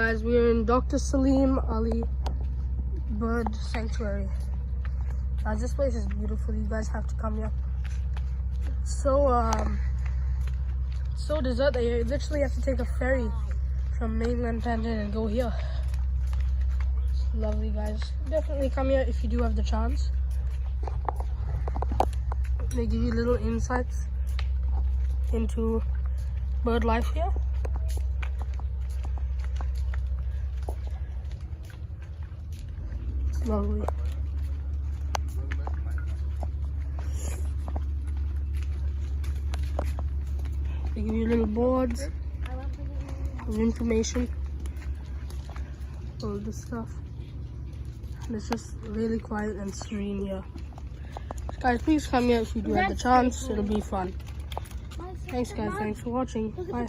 guys, we're in Dr. Salim Ali Bird Sanctuary. This place is beautiful. You guys have to come here. So desert that you literally have to take a ferry from mainland Tanzania and go here. It's lovely, guys. Definitely come here if you do have the chance. They give you little insights into bird life here. It's lovely. They give you little boards of information, all this stuff. And it's just really quiet and serene here. Guys, please come here if you do have the chance. It'll be fun. Thanks guys, thanks for watching. Bye.